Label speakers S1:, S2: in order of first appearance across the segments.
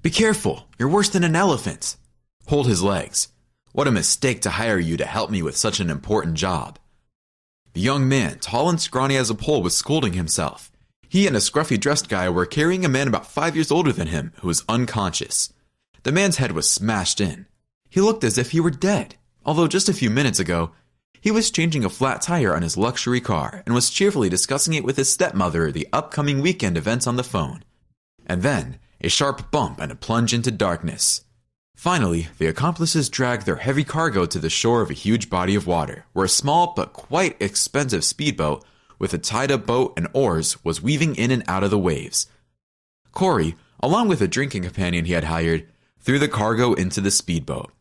S1: Be careful, you're worse than an elephant. Hold his legs. What a mistake to hire you to help me with such an important job. The young man, tall and scrawny as a pole, was scolding himself. He and a scruffy-dressed guy were carrying a man about 5 years older than him who was unconscious. The man's head was smashed in. He looked as if he were dead, although just a few minutes ago, he was changing a flat tire on his luxury car and was cheerfully discussing it with his stepmother the upcoming weekend events on the phone. And then, a sharp bump and a plunge into darkness. Finally, the accomplices dragged their heavy cargo to the shore of a huge body of water, where a small but quite expensive speedboat with a tied-up boat and oars was weaving in and out of the waves. Corey, along with a drinking companion he had hired, threw the cargo into the speedboat.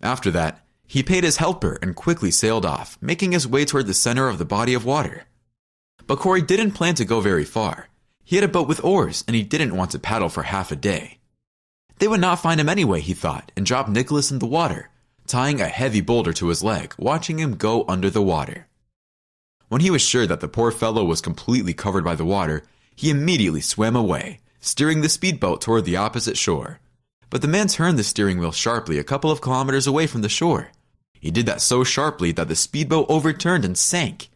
S1: After that, he paid his helper and quickly sailed off, making his way toward the center of the body of water. But Corey didn't plan to go very far. He had a boat with oars, and he didn't want to paddle for half a day. They would not find him anyway, he thought, and dropped Nicholas in the water, tying a heavy boulder to his leg, watching him go under the water. When he was sure that the poor fellow was completely covered by the water, he immediately swam away, steering the speedboat toward the opposite shore. But the man turned the steering wheel sharply a couple of kilometers away from the shore. He did that so sharply that the speedboat overturned and sank.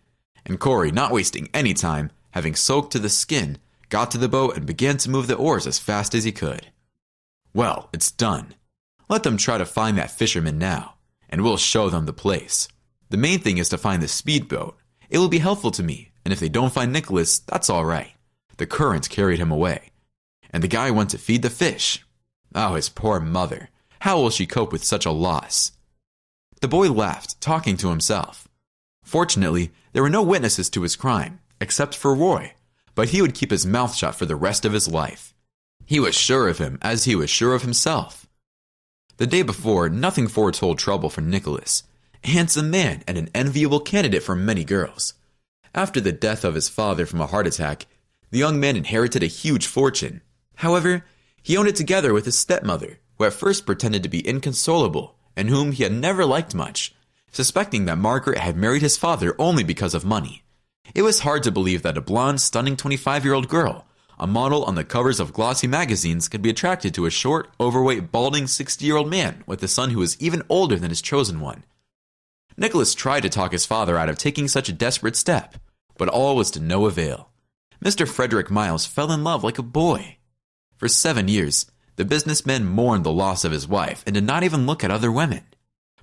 S1: And Corey, not wasting any time, having soaked to the skin, got to the boat and began to move the oars as fast as he could. Well, it's done. Let them try to find that fisherman now, and we'll show them the place. The main thing is to find the speedboat. It will be helpful to me, and if they don't find Nicholas, that's all right. The current carried him away. And the guy went to feed the fish. Oh, his poor mother. How will she cope with such a loss? The boy laughed, talking to himself. Fortunately, there were no witnesses to his crime, except for Roy, but he would keep his mouth shut for the rest of his life. He was sure of him, as he was sure of himself. The day before, nothing foretold trouble for Nicholas, a handsome man and an enviable candidate for many girls. After the death of his father from a heart attack, the young man inherited a huge fortune. However, he owned it together with his stepmother, who at first pretended to be inconsolable, and whom he had never liked much, suspecting that Margaret had married his father only because of money. It was hard to believe that a blonde, stunning 25-year-old girl, a model on the covers of glossy magazines, could be attracted to a short, overweight, balding 60-year-old man with a son who was even older than his chosen one. Nicholas tried to talk his father out of taking such a desperate step, but all was to no avail. Mr. Frederick Miles fell in love like a boy. For 7 years, the businessman mourned the loss of his wife and did not even look at other women.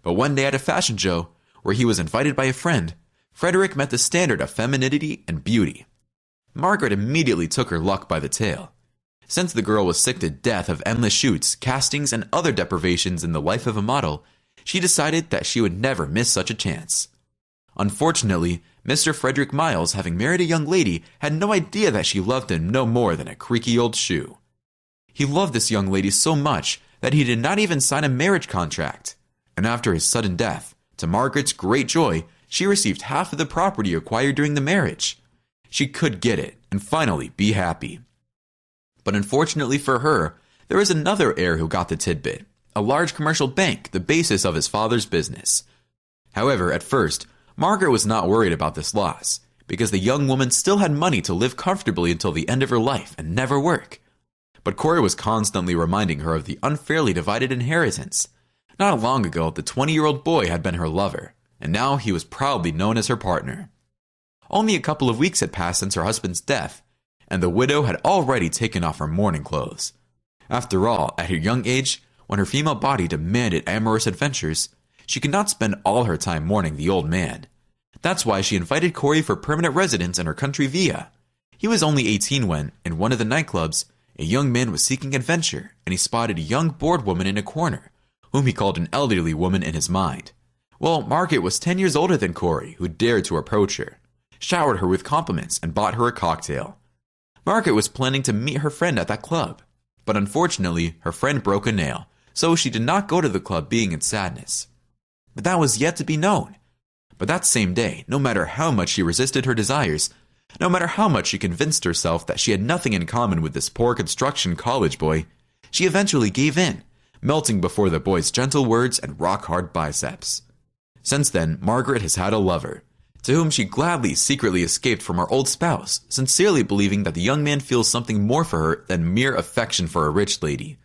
S1: But one day at a fashion show, where he was invited by a friend, Frederick met the standard of femininity and beauty. Margaret immediately took her luck by the tail. Since the girl was sick to death of endless shoots, castings, and other deprivations in the life of a model, she decided that she would never miss such a chance. Unfortunately, Mr. Frederick Miles, having married a young lady, had no idea that she loved him no more than a creaky old shoe. He loved this young lady so much that he did not even sign a marriage contract. And after his sudden death, to Margaret's great joy, she received half of the property acquired during the marriage. She could get it, and finally be happy. But unfortunately for her, there was another heir who got the tidbit, a large commercial bank, the basis of his father's business. However, at first, Margaret was not worried about this loss, because the young woman still had money to live comfortably until the end of her life and never work. But Corey was constantly reminding her of the unfairly divided inheritance. Not long ago, the 20-year-old boy had been her lover, and now he was proudly known as her partner. Only a couple of weeks had passed since her husband's death, and the widow had already taken off her mourning clothes. After all, at her young age, when her female body demanded amorous adventures, she could not spend all her time mourning the old man. That's why she invited Corey for permanent residence in her country villa. He was only 18 when, in one of the nightclubs, a young man was seeking adventure, and he spotted a young bored woman in a corner, whom he called an elderly woman in his mind. Well, Margaret was 10 years older than Corey, who dared to approach her, showered her with compliments, and bought her a cocktail. Margaret was planning to meet her friend at that club, but unfortunately, her friend broke a nail, so she did not go to the club, being in sadness. But that was yet to be known. But that same day, no matter how much she resisted her desires, no matter how much she convinced herself that she had nothing in common with this poor construction college boy, she eventually gave in, melting before the boy's gentle words and rock-hard biceps. Since then, Margaret has had a lover, to whom she gladly secretly escaped from her old spouse, sincerely believing that the young man feels something more for her than mere affection for a rich lady.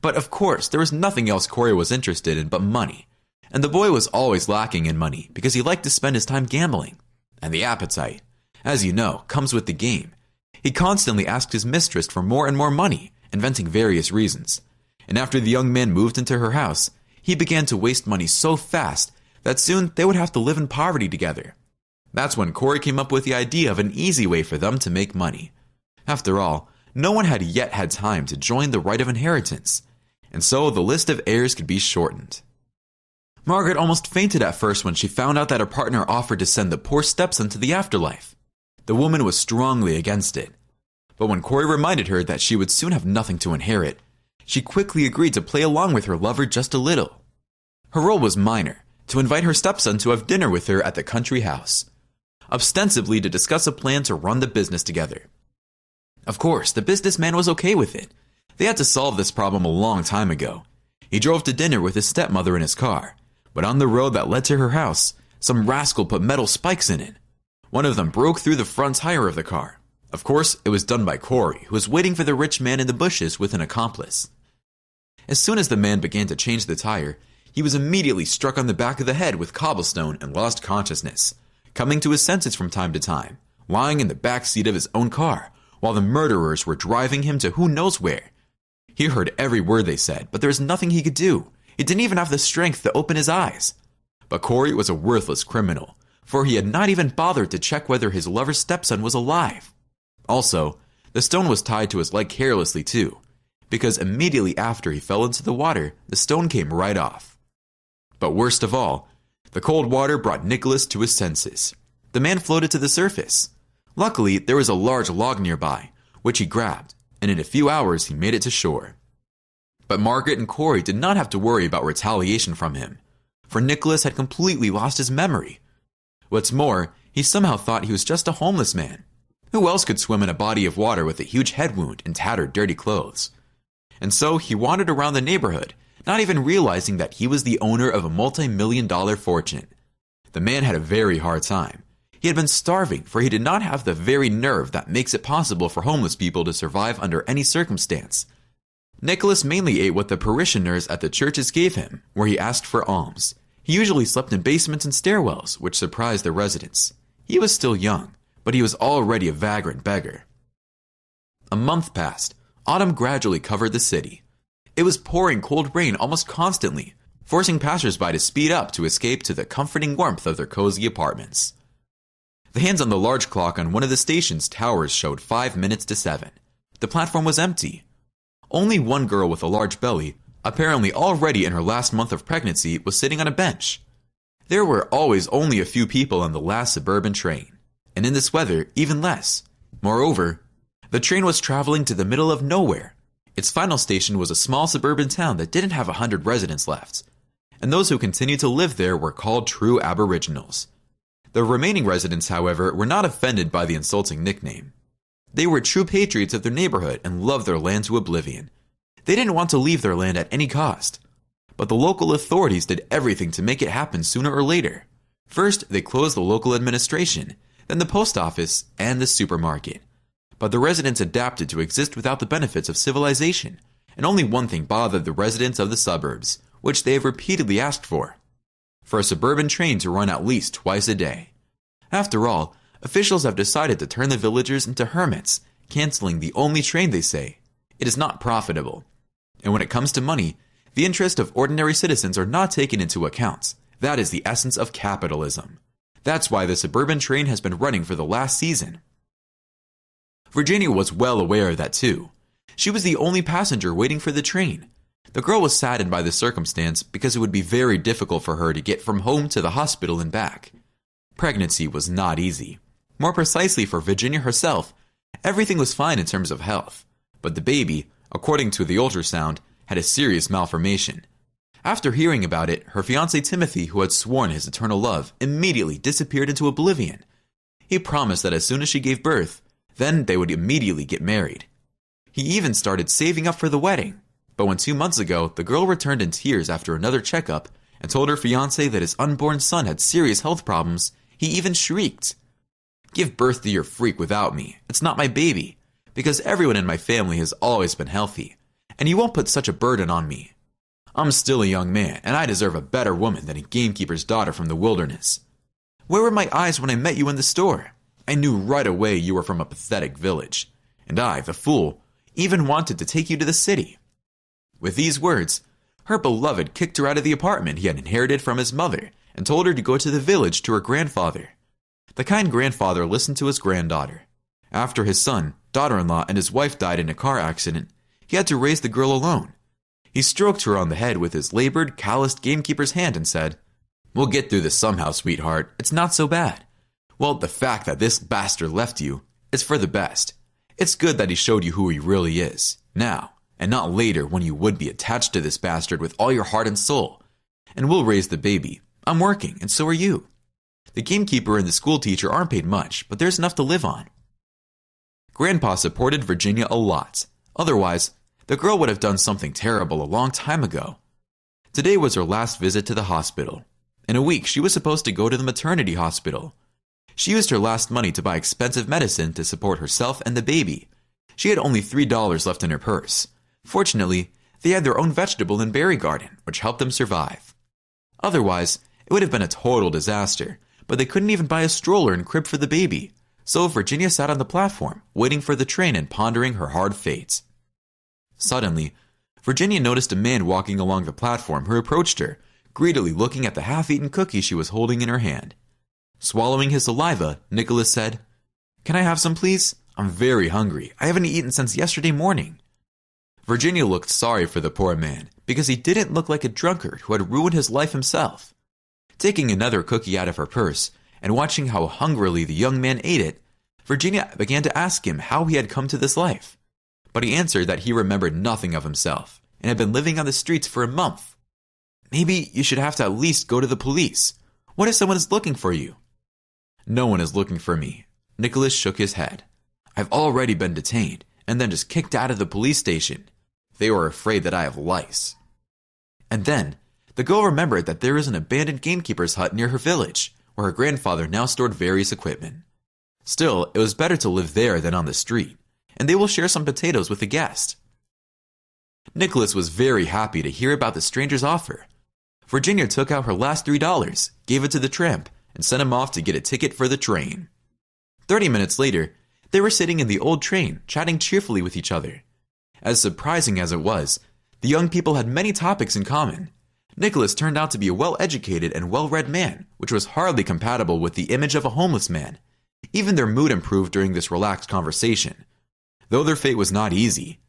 S1: But of course, there was nothing else Corey was interested in but money. And the boy was always lacking in money because he liked to spend his time gambling. And the appetite, as you know, comes with the game. He constantly asked his mistress for more and more money, inventing various reasons. And after the young man moved into her house, he began to waste money so fast that soon they would have to live in poverty together. That's when Corey came up with the idea of an easy way for them to make money. After all, no one had yet had time to join the right of inheritance, and so the list of heirs could be shortened. Margaret almost fainted at first when she found out that her partner offered to send the poor stepson to the afterlife. The woman was strongly against it. But when Corey reminded her that she would soon have nothing to inherit, she quickly agreed to play along with her lover just a little. Her role was minor, to invite her stepson to have dinner with her at the country house, ostensibly to discuss a plan to run the business together. Of course, the businessman was okay with it. They had to solve this problem a long time ago. He drove to dinner with his stepmother in his car, but on the road that led to her house, some rascal put metal spikes in it. One of them broke through the front tire of the car. Of course, it was done by Corey, who was waiting for the rich man in the bushes with an accomplice. As soon as the man began to change the tire, he was immediately struck on the back of the head with cobblestone and lost consciousness, coming to his senses from time to time, lying in the back seat of his own car, while the murderers were driving him to who knows where. He heard every word they said, but there was nothing he could do. He didn't even have the strength to open his eyes. But Corey was a worthless criminal, for he had not even bothered to check whether his lover's stepson was alive. Also, the stone was tied to his leg carelessly too, because immediately after he fell into the water, the stone came right off. But worst of all, the cold water brought Nicholas to his senses. The man floated to the surface. Luckily, there was a large log nearby, which he grabbed, and in a few hours he made it to shore. But Margaret and Corey did not have to worry about retaliation from him, for Nicholas had completely lost his memory. What's more, he somehow thought he was just a homeless man. Who else could swim in a body of water with a huge head wound and tattered, dirty clothes? And so he wandered around the neighborhood, not even realizing that he was the owner of a multi-million-dollar fortune. The man had a very hard time. He had been starving, for he did not have the very nerve that makes it possible for homeless people to survive under any circumstance. Nicholas mainly ate what the parishioners at the churches gave him, where he asked for alms. He usually slept in basements and stairwells, which surprised the residents. He was still young, but he was already a vagrant beggar. A month passed. Autumn gradually covered the city. It was pouring cold rain almost constantly, forcing passersby to speed up to escape to the comforting warmth of their cozy apartments. The hands on the large clock on one of the station's towers showed 5 minutes to 7. The platform was empty. Only one girl with a large belly, apparently already in her last month of pregnancy, was sitting on a bench. There were always only a few people on the last suburban train, and in this weather, even less. Moreover, the train was traveling to the middle of nowhere. Its final station was a small suburban town that didn't have 100 residents left, and those who continued to live there were called true aboriginals. The remaining residents, however, were not offended by the insulting nickname. They were true patriots of their neighborhood and loved their land to oblivion. They didn't want to leave their land at any cost. But the local authorities did everything to make it happen sooner or later. First, they closed the local administration, then the post office, and the supermarket. But the residents adapted to exist without the benefits of civilization, and only one thing bothered the residents of the suburbs, which they have repeatedly asked for a suburban train to run at least twice a day. After all, officials have decided to turn the villagers into hermits, canceling the only train they say. It is not profitable. And when it comes to money, the interests of ordinary citizens are not taken into account. That is the essence of capitalism. That's why the suburban train has been running for the last season. Virginia was well aware of that too. She was the only passenger waiting for the train. The girl was saddened by the circumstance because it would be very difficult for her to get from home to the hospital and back. Pregnancy was not easy. More precisely for Virginia herself, everything was fine in terms of health, but the baby, according to the ultrasound, had a serious malformation. After hearing about it, her fiancé Timothy, who had sworn his eternal love, immediately disappeared into oblivion. He promised that as soon as she gave birth, then they would immediately get married. He even started saving up for the wedding. But when 2 months ago, the girl returned in tears after another checkup and told her fiancé that his unborn son had serious health problems, he even shrieked, "Give birth to your freak without me. It's not my baby, because everyone in my family has always been healthy. and you won't put such a burden on me. I'm still a young man, and I deserve a better woman than a gamekeeper's daughter from the wilderness. Where were my eyes when I met you in the store? I knew right away you were from a pathetic village, and I, the fool, even wanted to take you to the city." With these words, her beloved kicked her out of the apartment he had inherited from his mother and told her to go to the village to her grandfather. The kind grandfather listened to his granddaughter. After his son, daughter-in-law, and his wife died in a car accident, he had to raise the girl alone. He stroked her on the head with his labored, calloused gamekeeper's hand and said, "We'll get through this somehow, sweetheart. It's not so bad. Well, the fact that this bastard left you is for the best. It's good that he showed you who he really is, now, and not later when you would be attached to this bastard with all your heart and soul. And we'll raise the baby. I'm working, and so are you. The gamekeeper and the school teacher aren't paid much, but there's enough to live on." Grandpa supported Virginia a lot. Otherwise, the girl would have done something terrible a long time ago. Today was her last visit to the hospital. In a week, she was supposed to go to the maternity hospital. She used her last money to buy expensive medicine to support herself and the baby. She had only $3 left in her purse. Fortunately, they had their own vegetable and berry garden, which helped them survive. Otherwise, it would have been a total disaster, but they couldn't even buy a stroller and crib for the baby. So Virginia sat on the platform, waiting for the train and pondering her hard fate. Suddenly, Virginia noticed a man walking along the platform who approached her, greedily looking at the half-eaten cookie she was holding in her hand. Swallowing his saliva, Nicholas said, "Can I have some, please? I'm very hungry. I haven't eaten since yesterday morning." Virginia looked sorry for the poor man, because he didn't look like a drunkard who had ruined his life himself. Taking another cookie out of her purse, and watching how hungrily the young man ate it, Virginia began to ask him how he had come to this life. But he answered that he remembered nothing of himself, and had been living on the streets for a month. "Maybe you should have to at least go to the police. What if someone is looking for you?" "No one is looking for me." Nicholas shook his head. "I've already been detained, and then just kicked out of the police station. They were afraid that I have lice." And then, the girl remembered that there is an abandoned gamekeeper's hut near her village, where her grandfather now stored various equipment. Still, it was better to live there than on the street, and they will share some potatoes with the guest. Nicholas was very happy to hear about the stranger's offer. Virginia took out her last $3, gave it to the tramp, and sent him off to get a ticket for the train. 30 minutes later, they were sitting in the old train, chatting cheerfully with each other. As surprising as it was, the young people had many topics in common. Nicholas turned out to be a well-educated and well-read man, which was hardly compatible with the image of a homeless man. Even their mood improved during this relaxed conversation. Though their fate was not easy,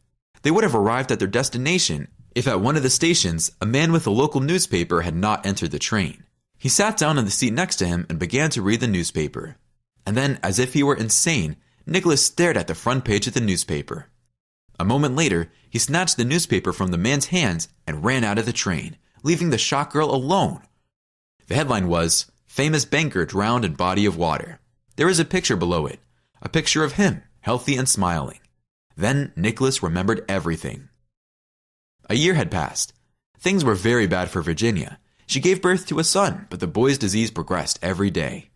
S1: they would have arrived at their destination if at one of the stations a man with a local newspaper had not entered the train. He sat down in the seat next to him and began to read the newspaper. And then, as if he were insane, Nicholas stared at the front page of the newspaper. A moment later, he snatched the newspaper from the man's hands and ran out of the train, leaving the shocked girl alone. The headline was, "Famous Banker Drowned in Body of Water." There was a picture below it, a picture of him, healthy and smiling. Then Nicholas remembered everything. A year had passed. Things were very bad for Virginia. She gave birth to a son, but the boy's disease progressed every day.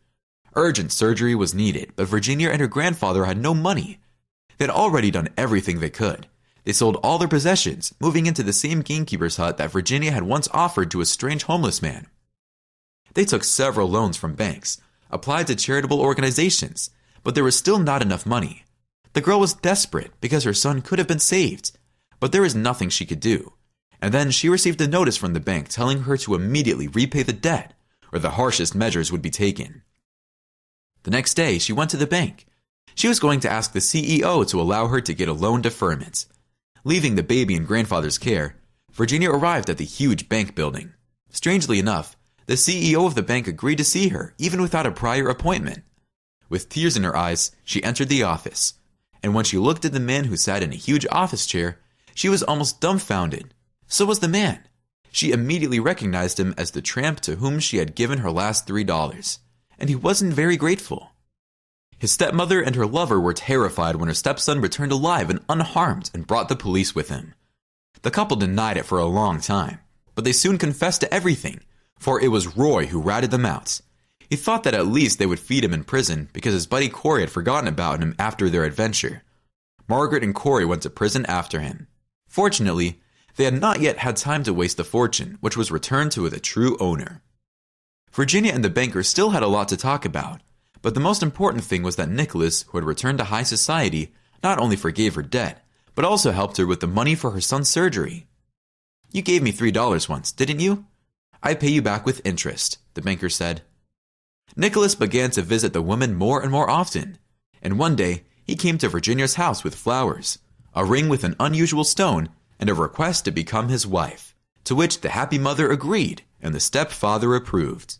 S1: Urgent surgery was needed, but Virginia and her grandfather had no money. They had already done everything they could. They sold all their possessions, moving into the same gamekeeper's hut that Virginia had once offered to a strange homeless man. They took several loans from banks, applied to charitable organizations, but there was still not enough money. The girl was desperate because her son could have been saved, but there was nothing she could do. And then she received a notice from the bank telling her to immediately repay the debt, or the harshest measures would be taken. The next day, she went to the bank. She was going to ask the CEO to allow her to get a loan deferment. Leaving the baby in grandfather's care, Virginia arrived at the huge bank building. Strangely enough, the CEO of the bank agreed to see her, even without a prior appointment. With tears in her eyes, she entered the office. And when she looked at the man who sat in a huge office chair, she was almost dumbfounded. So was the man. She immediately recognized him as the tramp to whom she had given her last $3. And he wasn't very grateful. His stepmother and her lover were terrified when her stepson returned alive and unharmed and brought the police with him. The couple denied it for a long time, but they soon confessed to everything, for it was Roy who ratted them out. He thought that at least they would feed him in prison because his buddy Corey had forgotten about him after their adventure. Margaret and Corey went to prison after him. Fortunately, they had not yet had time to waste the fortune, which was returned to the true owner. Virginia and the banker still had a lot to talk about, but the most important thing was that Nicholas, who had returned to high society, not only forgave her debt, but also helped her with the money for her son's surgery. "You gave me $3 once, didn't you? I pay you back with interest," the banker said. Nicholas began to visit the woman more and more often, and one day he came to Virginia's house with flowers, a ring with an unusual stone, and a request to become his wife, to which the happy mother agreed and the stepfather approved.